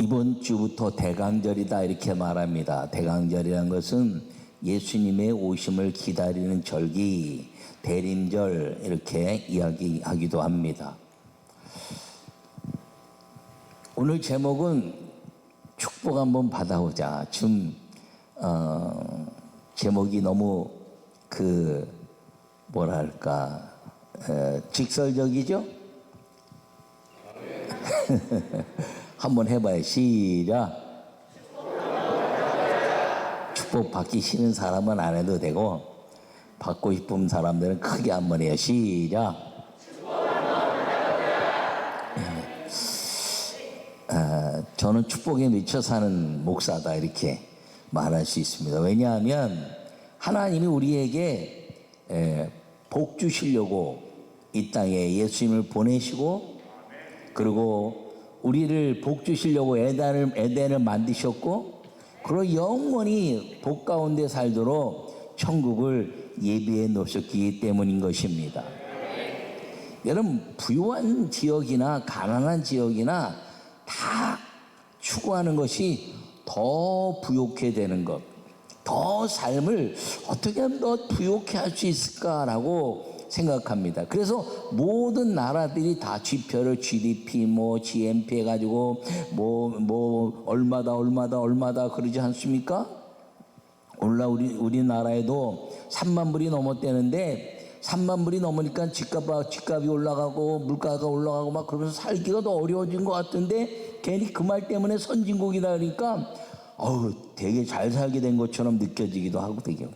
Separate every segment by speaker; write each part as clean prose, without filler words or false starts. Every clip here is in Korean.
Speaker 1: 이번 주부터 대강절이다 이렇게 말합니다. 대강절이라는 것은 예수님의 오심을 기다리는 절기, 대림절 이렇게 이야기하기도 합니다. 오늘 제목은 축복 한번 받아오자. 지금 제목이 너무 뭐랄까 직설적이죠? 한번 해봐요. 시작. 축복 받기 싫은 사람은 안 해도 되고 받고 싶은 사람들은 크게 한번 해요. 시작. 저는 축복에 미쳐 사는 목사다 이렇게 말할 수 있습니다. 왜냐하면 하나님이 우리에게 복 주시려고 이 땅에 예수님을 보내시고, 그리고 우리를 복 주시려고 에덴을 만드셨고, 그리고 영원히 복 가운데 살도록 천국을 예비해 놓으셨기 때문인 것입니다. 여러분, 부유한 지역이나 가난한 지역이나 다 추구하는 것이 더 부욕해 되는 것, 더 삶을 어떻게 하면 더 부욕해 할 수 있을까라고 생각합니다. 그래서 모든 나라들이 다 지표를 GDP, GNP 해가지고 얼마다 그러지 않습니까? 우리나라에도 3만 불이 넘었대는데 3만 불이 넘으니까 집값이 올라가고 물가가 올라가고 막 그러면서 살기가 더 어려워진 것 같은데, 괜히 그 말 때문에 선진국이다 그러니까 되게 잘 살게 된 것처럼 느껴지기도 하고 되게.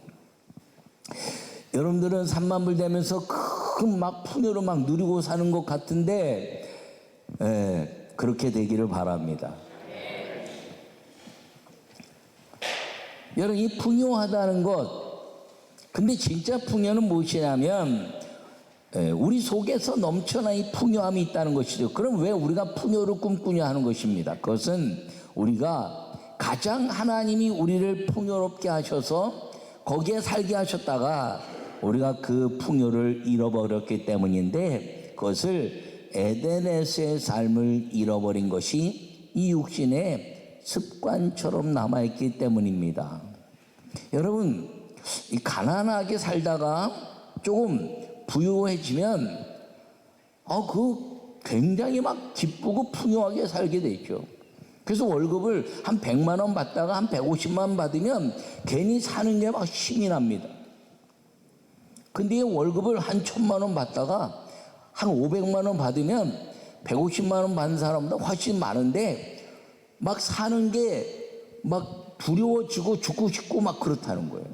Speaker 1: 여러분들은 3만 불 되면서 큰 풍요를 누리고 사는 것 같은데, 그렇게 되기를 바랍니다. 여러분, 이 풍요하다는 것, 근데 진짜 풍요는 무엇이냐면 우리 속에서 넘쳐난 이 풍요함이 있다는 것이죠. 그럼 왜 우리가 풍요를 꿈꾸냐 하는 것입니다. 그것은 우리가 가장 하나님이 우리를 풍요롭게 하셔서 거기에 살게 하셨다가 우리가 그 풍요를 잃어버렸기 때문인데, 그것을 에덴에서의 삶을 잃어버린 것이 이 육신의 습관처럼 남아있기 때문입니다. 여러분, 이 가난하게 살다가 조금 부유해지면 굉장히 기쁘고 풍요하게 살게 되죠. 그래서 월급을 한 100만 원 받다가 한 150만 원 받으면 괜히 사는 게 힘이 납니다. 근데 월급을 한 1000만 원 받다가 한 500만 원 받으면 150만 원 받는 사람보다 훨씬 많은데 사는 게 두려워지고 죽고 싶고 그렇다는 거예요.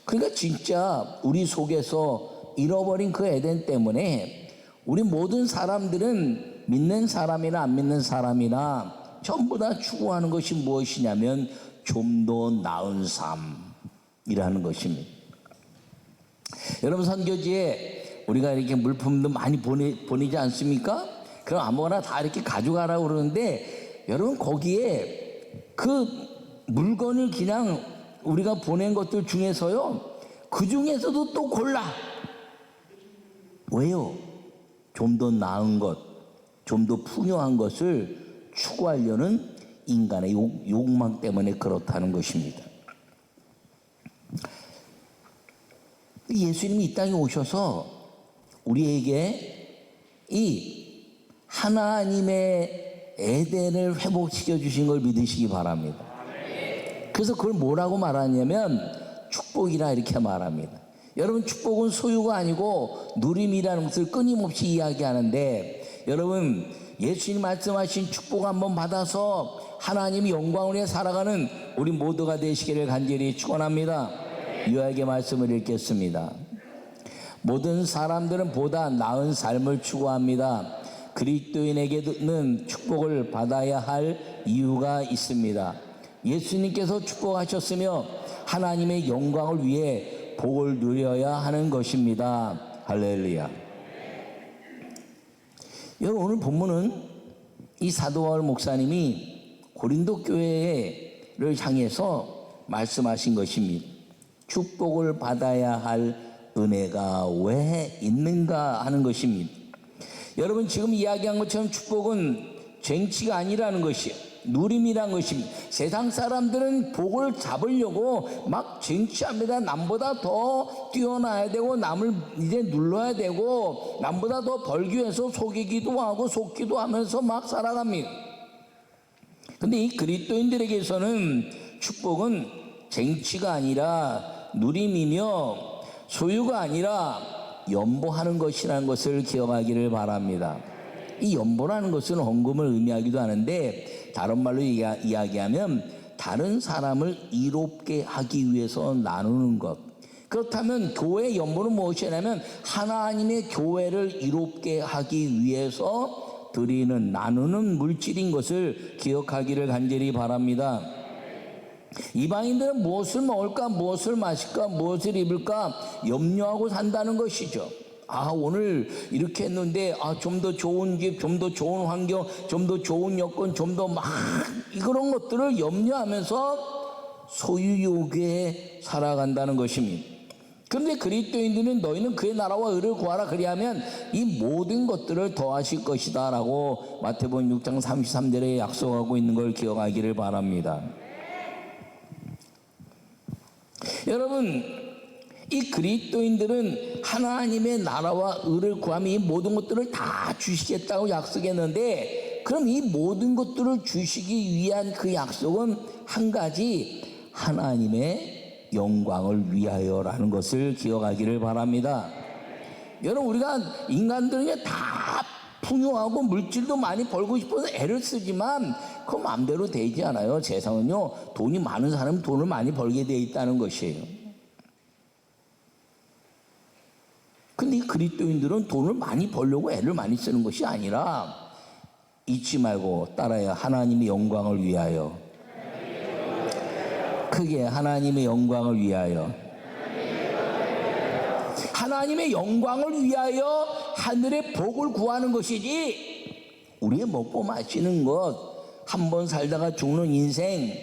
Speaker 1: 그러니까 진짜 우리 속에서 잃어버린 그 에덴 때문에 우리 모든 사람들은 믿는 사람이나 안 믿는 사람이나 전부 다 추구하는 것이 무엇이냐면 좀 더 나은 삶이라는 것입니다. 여러분, 선교지에 우리가 이렇게 물품도 많이 보내지 않습니까? 그럼 아무거나 다 이렇게 가져가라고 그러는데, 여러분, 거기에 그 물건을 그냥 우리가 보낸 것들 중에서요, 그 중에서도 또 골라. 왜요? 좀 더 나은 것, 좀 더 풍요한 것을 추구하려는 인간의 욕망 때문에 그렇다는 것입니다. 예수님이 이 땅에 오셔서 우리에게 이 하나님의 에덴을 회복시켜 주신 걸 믿으시기 바랍니다. 그래서 그걸 뭐라고 말하냐면 축복이라 이렇게 말합니다. 여러분, 축복은 소유가 아니고 누림이라는 것을 끊임없이 이야기하는데, 여러분, 예수님 말씀하신 축복 한번 받아서 하나님이 영광을 위해 살아가는 우리 모두가 되시기를 간절히 축원합니다. 요약의 말씀을 읽겠습니다. 모든 사람들은 보다 나은 삶을 추구합니다. 그리스도인에게는 축복을 받아야 할 이유가 있습니다. 예수님께서 축복하셨으며 하나님의 영광을 위해 복을 누려야 하는 것입니다. 할렐루야. 여러분, 오늘 본문은 이 사도 바울 목사님이 고린도 교회를 향해서 말씀하신 것입니다. 축복을 받아야 할 은혜가 왜 있는가 하는 것입니다. 여러분, 지금 이야기한 것처럼 축복은 쟁취가 아니라는 것이에요. 누림이란 것입니다. 세상 사람들은 복을 잡으려고 막 쟁취합니다. 남보다 더 뛰어나야 되고, 남을 이제 눌러야 되고, 남보다 더 벌기 위해서 속이기도 하고 속기도 하면서 막 살아갑니다. 근데 이 그리스도인들에게서는 축복은 쟁취가 아니라 누림이며 소유가 아니라 연보하는 것이라는 것을 기억하기를 바랍니다. 이 연보라는 것은 헌금을 의미하기도 하는데, 다른 말로 이야기하면 다른 사람을 이롭게 하기 위해서 나누는 것. 그렇다면 교회의 연보는 무엇이냐면 하나님의 교회를 이롭게 하기 위해서 드리는, 나누는 물질인 것을 기억하기를 간절히 바랍니다. 이방인들은 무엇을 먹을까, 무엇을 마실까, 무엇을 입을까 염려하고 산다는 것이죠. 오늘 이렇게 했는데 좀 더 좋은 집, 좀 더 좋은 환경, 좀 더 좋은 여건, 좀 더 막 그런 것들을 염려하면서 소유욕에 살아간다는 것입니다. 그런데 그리스도인들은 너희는 그의 나라와 의를 구하라, 그리하면 이 모든 것들을 더하실 것이다 라고 마태복음 6장 33절에 약속하고 있는 걸 기억하기를 바랍니다. 여러분, 이 그리스도인들은 하나님의 나라와 의를 구하면 이 모든 것들을 다 주시겠다고 약속했는데, 그럼 이 모든 것들을 주시기 위한 그 약속은 한 가지, 하나님의 영광을 위하여라는 것을 기억하기를 바랍니다. 여러분, 우리가 인간들은 다 풍요하고 물질도 많이 벌고 싶어서 애를 쓰지만 그 마음대로 되지 않아요. 세상은요, 돈이 많은 사람은 돈을 많이 벌게 되어 있다는 것이에요. 근데 이 그리스도인들은 돈을 많이 벌려고 애를 많이 쓰는 것이 아니라, 잊지 말고 따라야, 하나님의 영광을 위하여. 크게, 하나님의 영광을 위하여. 하나님의 영광을 위하여 하늘의 복을 구하는 것이지, 우리의 먹고 마시는 것, 한 번 살다가 죽는 인생,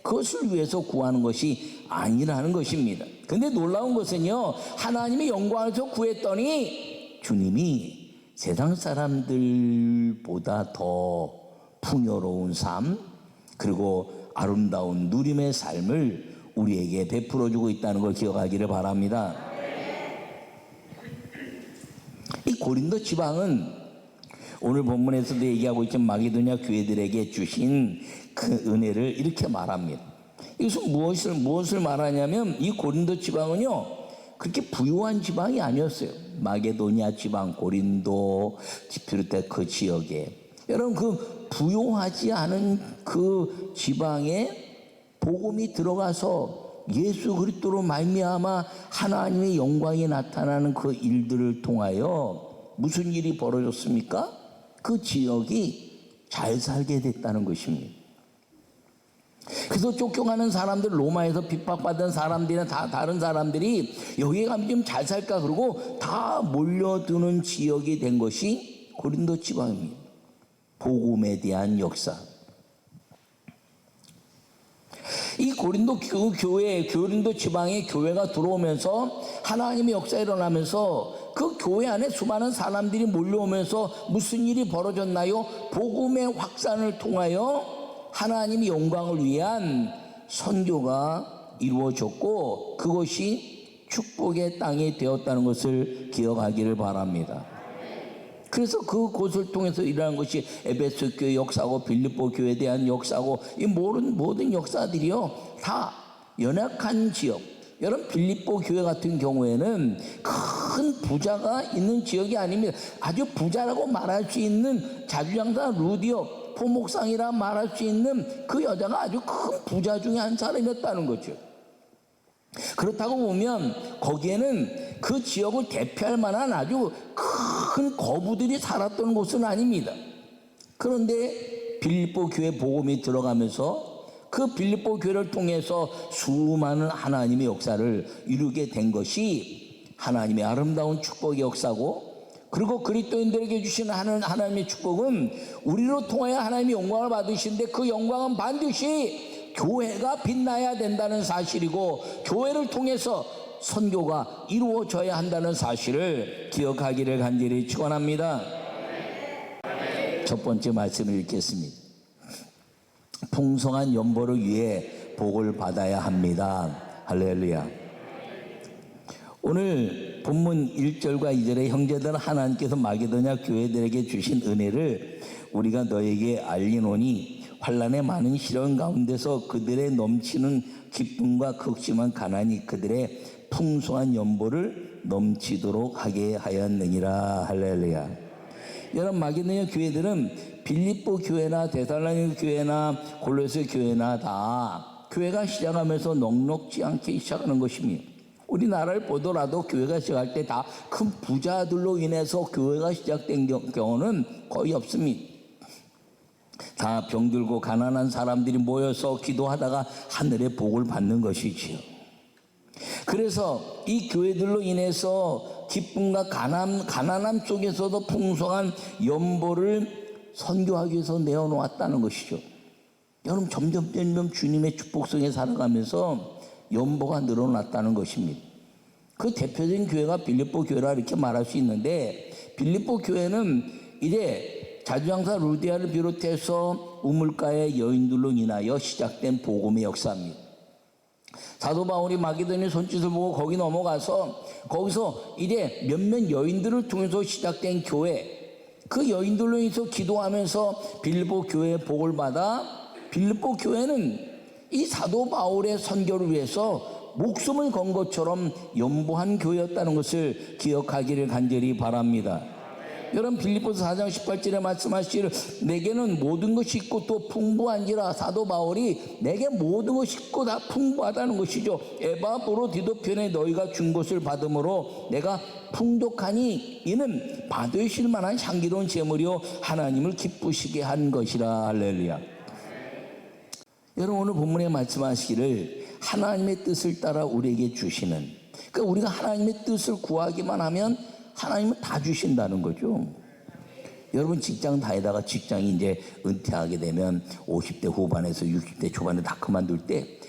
Speaker 1: 그것을 위해서 구하는 것이 아니라는 것입니다. 근데 놀라운 것은요, 하나님의 영광에서 구했더니 주님이 세상 사람들보다 더 풍요로운 삶, 그리고 아름다운 누림의 삶을 우리에게 베풀어 주고 있다는 걸 기억하기를 바랍니다. 이 고린도 지방은 오늘 본문에서도 얘기하고 있지만 마게도냐 교회들에게 주신 그 은혜를 이렇게 말합니다. 이것은 무엇을 말하냐면, 이 고린도 지방은요, 그렇게 부유한 지방이 아니었어요. 마게도냐 지방, 고린도 비롯된 그 지역에, 여러분, 그 부유하지 않은 그 지방에 복음이 들어가서 예수 그리스도로 말미암아 하나님의 영광이 나타나는 그 일들을 통하여 무슨 일이 벌어졌습니까? 그 지역이 잘 살게 됐다는 것입니다. 그래서 쫓겨가는 사람들, 로마에서 핍박받은 사람들이나 다른 사람들이 여기에 가면 좀 잘 살까 그러고 다 몰려드는 지역이 된 것이 고린도 지방입니다. 복음에 대한 역사. 이 고린도 지방에 교회가 들어오면서 하나님의 역사가 일어나면서 그 교회 안에 수많은 사람들이 몰려오면서 무슨 일이 벌어졌나요? 복음의 확산을 통하여 하나님의 영광을 위한 선교가 이루어졌고, 그것이 축복의 땅이 되었다는 것을 기억하기를 바랍니다. 그래서 그곳을 통해서 일어난 것이 에베소 교회 역사고, 빌립보 교회에 대한 역사고, 이 모든 역사들이요, 다 연약한 지역. 여러분, 빌립보 교회 같은 경우에는 큰 부자가 있는 지역이 아닙니다. 아주 부자라고 말할 수 있는 자주장사 루디오 포목상이라 말할 수 있는 그 여자가 아주 큰 부자 중에 한 사람이었다는 거죠. 그렇다고 보면 거기에는 그 지역을 대표할 만한 아주 큰 거부들이 살았던 곳은 아닙니다. 그런데 빌립보 교회 복음이 들어가면서 그 빌립보 교회를 통해서 수많은 하나님의 역사를 이루게 된 것이 하나님의 아름다운 축복의 역사고, 그리고 그리스도인들에게 주시는 하나님의 축복은 우리로 통하여 하나님의 영광을 받으시는데, 그 영광은 반드시 교회가 빛나야 된다는 사실이고, 교회를 통해서 선교가 이루어져야 한다는 사실을 기억하기를 간절히 축원합니다. 첫 번째 말씀을 읽겠습니다. 풍성한 연보를 위해 복을 받아야 합니다. 할렐루야. 오늘 본문 1절과 2절에 형제들 하나님께서 마게도냐 교회들에게 주신 은혜를 우리가 너에게 알리노니 환난의 많은 시련 가운데서 그들의 넘치는 기쁨과 극심한 가난이 그들의 풍성한 연보를 넘치도록 하게 하였느니라. 할렐루야. 여러분, 마게도냐 교회들은 빌립보 교회나 데살로니가 교회나 골로새 교회나 다 교회가 시작하면서 넉넉지 않게 시작하는 것입니다. 우리나라를 보더라도 교회가 시작할 때 다 큰 부자들로 인해서 교회가 시작된 경우는 거의 없습니다. 다 병들고 가난한 사람들이 모여서 기도하다가 하늘의 복을 받는 것이지요. 그래서 이 교회들로 인해서 기쁨과 가난함 속에서도 풍성한 연보를 선교하기 위해서 내어놓았다는 것이죠. 여러분, 점점 주님의 축복 속에 살아가면서 연보가 늘어났다는 것입니다. 그 대표적인 교회가 빌립보 교회라 이렇게 말할 수 있는데, 빌립보 교회는 이제 자주장사 루디아를 비롯해서 우물가의 여인들로 인하여 시작된 복음의 역사입니다. 사도 바울이 마게도냐 손짓을 보고 거기 넘어가서 거기서 이제 몇몇 여인들을 통해서 시작된 교회, 그 여인들로 인해서 기도하면서 빌립보 교회의 복을 받아 빌립보 교회는 이 사도 바울의 선교를 위해서 목숨을 건 것처럼 연보한 교회였다는 것을 기억하기를 간절히 바랍니다. 여러분, 빌립보서 4장 18절에 말씀하시기를 내게는 모든 것이 있고 또 풍부한지라. 사도 바울이 내게 모든 것이 있고 다 풍부하다는 것이죠. 에바브로디도 편에 너희가 준 것을 받음으로 내가 풍족하니 이는 받으실 만한 향기로운 제물이요 하나님을 기쁘시게 한 것이라. 할렐루야. 여러분, 오늘 본문에 말씀하시기를 하나님의 뜻을 따라 우리에게 주시는, 그러니까 우리가 하나님의 뜻을 구하기만 하면 하나님은 다 주신다는 거죠. 여러분, 직장 다니다가 직장이 이제 은퇴하게 되면 50대 후반에서 60대 초반에 다 그만둘 때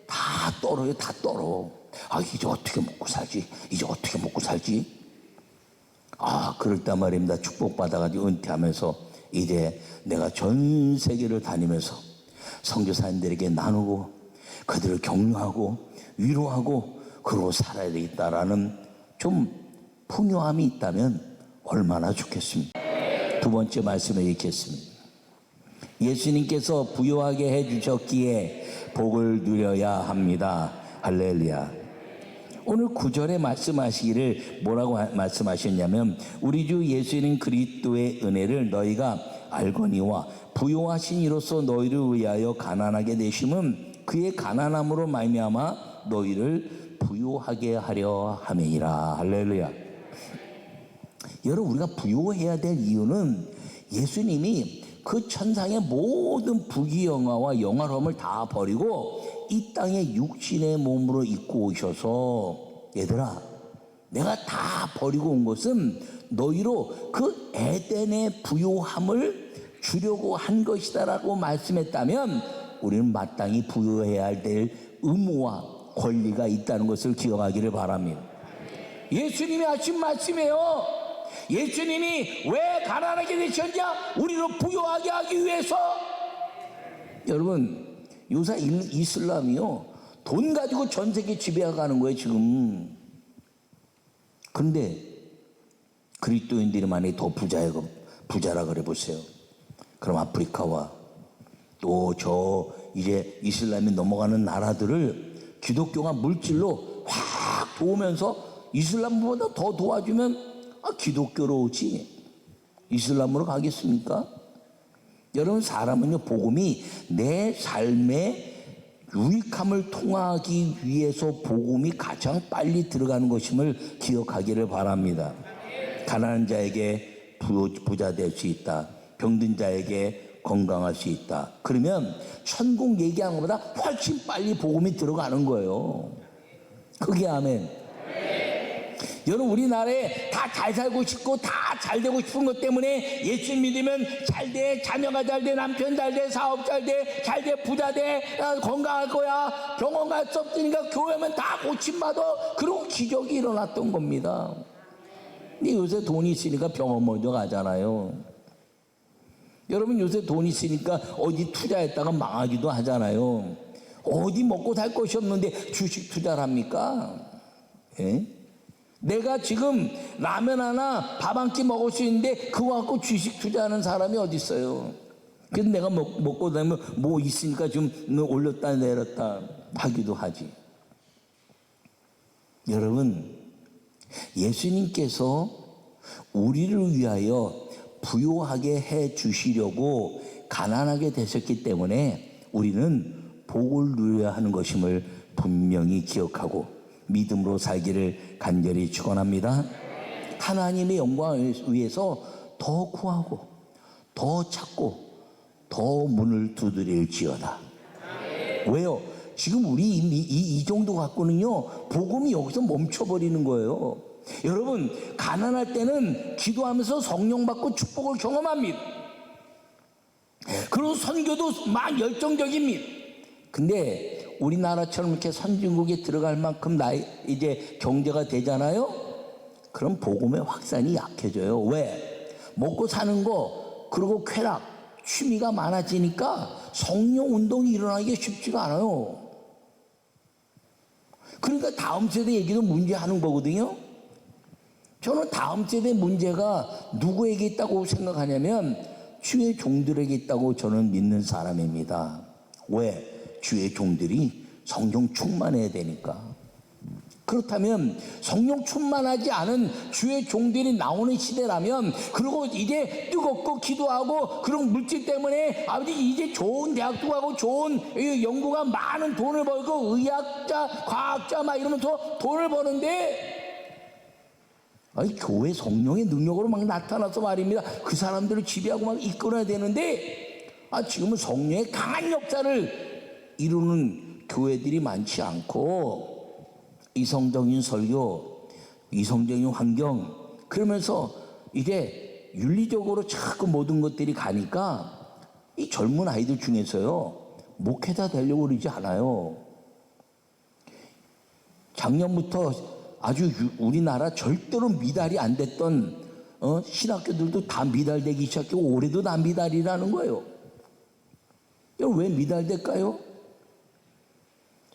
Speaker 1: 다 떨어요. 다 떨어. 아, 이제 어떻게 먹고 살지? 이제 어떻게 먹고 살지? 아, 그럴 때 말입니다. 축복받아가지고 은퇴하면서 이제 내가 전 세계를 다니면서 선교사님들에게 나누고 그들을 격려하고 위로하고 그러고 살아야 되겠다라는 좀 풍요함이 있다면 얼마나 좋겠습니까? 두 번째 말씀을 읽겠습니다. 예수님께서 부요하게 해주셨기에 복을 누려야 합니다. 할렐루야. 오늘 9절에 말씀하시기를 뭐라고 말씀하셨냐면 우리 주 예수님 그리스도의 은혜를 너희가 알거니와 부요하신 이로써 너희를 위하여 가난하게 되심은 그의 가난함으로 말미암아 너희를 부요하게 하려 함이니라. 할렐루야. 여러분, 우리가 부요해야 될 이유는 예수님이 그 천상의 모든 부귀영화와 영화로움을 다 버리고 이 땅에 육신의 몸으로 입고 오셔서 얘들아, 내가 다 버리고 온 것은 너희로 그 에덴의 부요함을 주려고 한 것이다라고 말씀했다면 우리는 마땅히 부요해야 될 의무와 권리가 있다는 것을 기억하기를 바랍니다. 예수님이 하신 말씀이에요. 예수님이 왜 가난하게 되셨냐? 우리를 부요하게 하기 위해서. 여러분, 요새 이슬람이요, 돈 가지고 전 세계 지배해가는 거예요 지금. 그런데 그리스도인들이 만약에 더 부자라 그래 보세요. 그럼 아프리카와 또 저 이제 이슬람이 넘어가는 나라들을 기독교가 물질로 확 도우면서 이슬람보다 더 도와주면 기독교로 오지 이슬람으로 가겠습니까? 여러분, 사람은요, 복음이 내 삶의 유익함을 통하기 위해서 복음이 가장 빨리 들어가는 것임을 기억하기를 바랍니다. 가난한 자에게 부자 될 수 있다. 병든 자에게 건강할 수 있다. 그러면 천국 얘기하는 것보다 훨씬 빨리 복음이 들어가는 거예요. 그게 아멘. 여러분, 우리나라에 다 잘 살고 싶고 다 잘 되고 싶은 것 때문에 예수 믿으면 잘 돼, 자녀가 잘 돼, 남편 잘 돼, 사업 잘 돼, 잘 돼, 부자 돼, 건강할 거야, 병원 갈 수 없으니까 교회면 다 고침받아. 그런 기적이 일어났던 겁니다. 근데 요새 돈이 있으니까 병원 먼저 가잖아요. 여러분 요새 돈 있으니까 어디 투자했다가 망하기도 하잖아요. 어디 먹고 살 것이 없는데 주식 투자를 합니까? 예? 내가 지금 라면 하나 밥 한 끼 먹을 수 있는데 그거 갖고 주식 투자하는 사람이 어디 있어요? 그래서 내가 먹고 다니면 뭐 있으니까 좀 올렸다 내렸다 하기도 하지. 여러분, 예수님께서 우리를 위하여 부요하게 해 주시려고 가난하게 되셨기 때문에 우리는 복을 누려야 하는 것임을 분명히 기억하고 믿음으로 살기를 간절히 축원합니다. 하나님의 영광을 위해서 더 구하고 더 찾고 더 문을 두드릴지어다. 왜요? 지금 우리 이 정도 갖고는요 복음이 여기서 멈춰버리는 거예요. 여러분, 가난할 때는 기도하면서 성령 받고 축복을 경험합니다. 그리고 선교도 막 열정적입니다. 근데 우리나라처럼 이렇게 선진국에 들어갈 만큼 이제 경제가 되잖아요. 그럼 복음의 확산이 약해져요. 왜? 먹고 사는 거 그리고 쾌락, 취미가 많아지니까 성령 운동이 일어나기가 쉽지가 않아요. 그러니까 다음 세대 얘기도 문제하는 거거든요. 저는 다음 세대 문제가 누구에게 있다고 생각하냐면 주의 종들에게 있다고 저는 믿는 사람입니다. 왜? 주의 종들이 성령 충만해야 되니까. 그렇다면 성령 충만하지 않은 주의 종들이 나오는 시대라면, 그리고 이제 뜨겁고 기도하고 그런 물질 때문에 아버지 이제 좋은 대학도 가고 좋은 연구가 많은 돈을 벌고 의학자, 과학자 막 이러면서 돈을 버는데, 아니 교회 성령의 능력으로 막 나타나서 말입니다. 그 사람들을 지배하고 막 이끌어야 되는데, 지금은 성령의 강한 역사를 이루는 교회들이 많지 않고 이성적인 설교, 이성적인 환경, 그러면서 이제 윤리적으로 자꾸 모든 것들이 가니까 이 젊은 아이들 중에서요 목회자 되려고 그러지 않아요. 작년부터 아주 우리나라 절대로 미달이 안 됐던 신학교들도 다 미달되기 시작하고 올해도 다 미달이라는 거예요. 왜 미달될까요?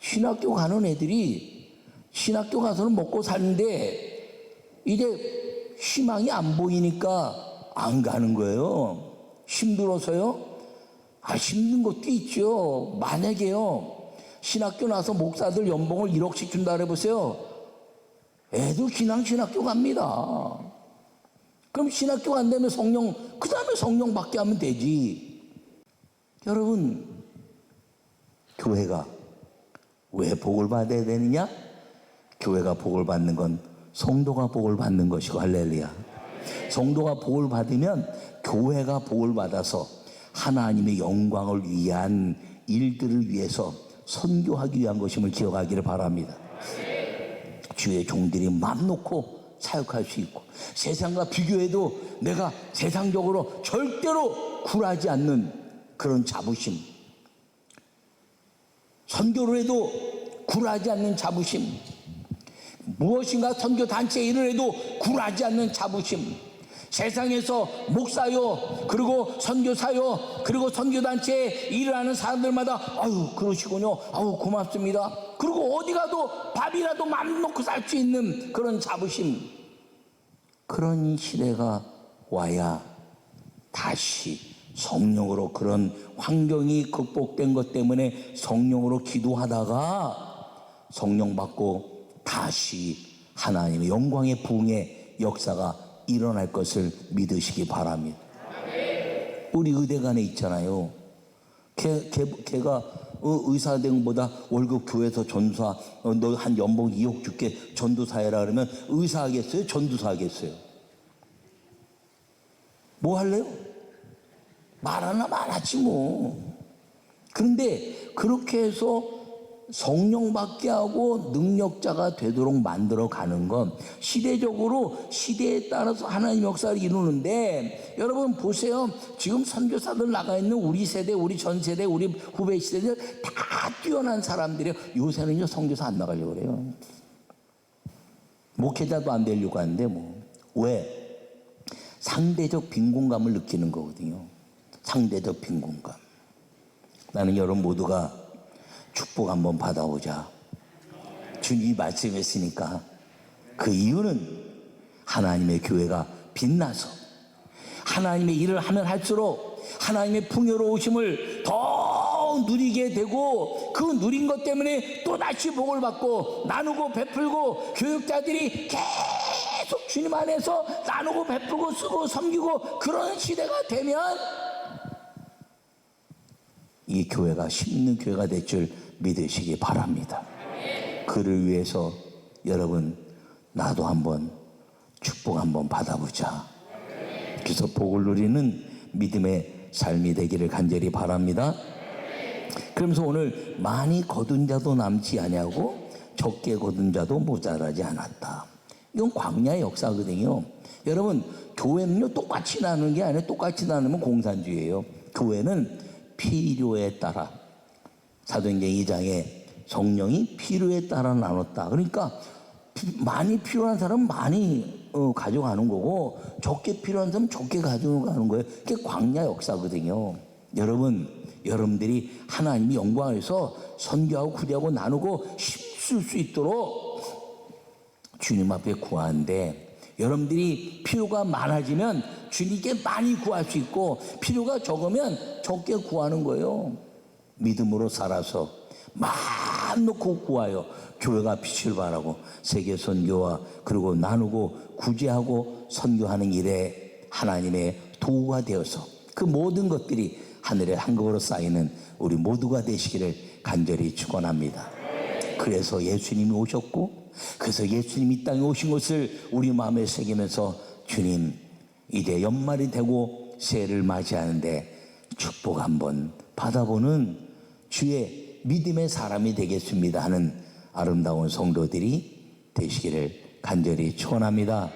Speaker 1: 신학교 가는 애들이 신학교 가서는 먹고 사는데 이제 희망이 안 보이니까 안 가는 거예요. 힘들어서요? 힘든 것도 있죠. 만약에요 신학교 나서 목사들 연봉을 1억씩 준다 그래보세요. 애들 그냥 신학교 갑니다. 그럼 신학교 간다면 성령, 그 다음에 성령 받게 하면 되지. 여러분, 교회가 왜 복을 받아야 되느냐? 교회가 복을 받는 건 성도가 복을 받는 것이고, 할렐루야. 성도가 복을 받으면 교회가 복을 받아서 하나님의 영광을 위한 일들을 위해서 선교하기 위한 것임을 기억하기를 바랍니다. 주의 종들이 맘 놓고 사역할 수 있고, 세상과 비교해도 내가 세상적으로 절대로 굴하지 않는 그런 자부심, 선교를 해도 굴하지 않는 자부심, 무엇인가 선교단체에 일을 해도 굴하지 않는 자부심, 세상에서 목사요, 그리고 선교사요, 그리고 선교단체에 일을 하는 사람들마다 아유 그러시군요, 아유 고맙습니다, 그리고 어디 가도 밥이라도 맘 놓고 살 수 있는 그런 자부심, 그런 시대가 와야 다시 성령으로, 그런 환경이 극복된 것 때문에 성령으로 기도하다가 성령 받고 다시 하나님의 영광의 부흥의 역사가 일어날 것을 믿으시기 바랍니다. 우리 의대간에 있잖아요. 걔가 의사대행보다 월급 교회에서 전도사, 너 한 연봉 2억 줄게 전도사 해라 그러면 의사 하겠어요? 전도사 하겠어요? 뭐 할래요? 말하나 말하지 뭐. 그런데 그렇게 해서 성령 받게 하고 능력자가 되도록 만들어 가는 건 시대적으로 시대에 따라서 하나님 역사를 이루는데, 여러분 보세요. 지금 선교사들 나가 있는 우리 세대, 우리 전 세대, 우리 후배 시대들 다 뛰어난 사람들이에요. 요새는요 선교사 안 나가려고 그래요. 목회자도 안 되려고 하는데 뭐. 왜? 상대적 빈곤감을 느끼는 거거든요. 상대적 빈곤감. 나는 여러분 모두가 축복 한번 받아보자. 주님이 말씀했으니까. 그 이유는 하나님의 교회가 빛나서 하나님의 일을 하면 할수록 하나님의 풍요로우심을 더 누리게 되고, 그 누린 것 때문에 또다시 복을 받고 나누고 베풀고, 교육자들이 계속 주님 안에서 나누고 베풀고 쓰고 섬기고 그런 시대가 되면 이 교회가 힘있는 교회가 될 줄 믿으시기 바랍니다. 그를 위해서 여러분, 나도 한번 축복 한번 받아보자. 그래서 복을 누리는 믿음의 삶이 되기를 간절히 바랍니다. 그러면서 오늘 많이 거둔 자도 남지 아니하고 적게 거둔 자도 모자라지 않았다. 이건 광야의 역사거든요. 여러분, 교회는요 똑같이 나누는 게 아니라, 똑같이 나누면 공산주의예요. 교회는 필요에 따라, 사도행전 2장에 성령이 필요에 따라 나눴다. 그러니까 많이 필요한 사람은 많이 가져가는 거고, 적게 필요한 사람은 적게 가져가는 거예요. 그게 광야 역사거든요. 여러분들이 하나님이 영광에서 선교하고 구제하고 나누고 힘쓸 수 있도록 주님 앞에 구하는데, 여러분들이 필요가 많아지면 주님께 많이 구할 수 있고, 필요가 적으면 적게 구하는 거예요. 믿음으로 살아서 마음 놓고 구하여 교회가 빛을 발하고 세계 선교와 그리고 나누고 구제하고 선교하는 일에 하나님의 도구가 되어서 그 모든 것들이 하늘의 한급으로 쌓이는 우리 모두가 되시기를 간절히 축원합니다. 그래서 예수님이 오셨고, 그래서 예수님이 이 땅에 오신 것을 우리 마음에 새기면서, 주님 이제 연말이 되고 새해를 맞이하는데 축복 한번 받아보는 주의 믿음의 사람이 되겠습니다 하는 아름다운 성도들이 되시기를 간절히 축원합니다.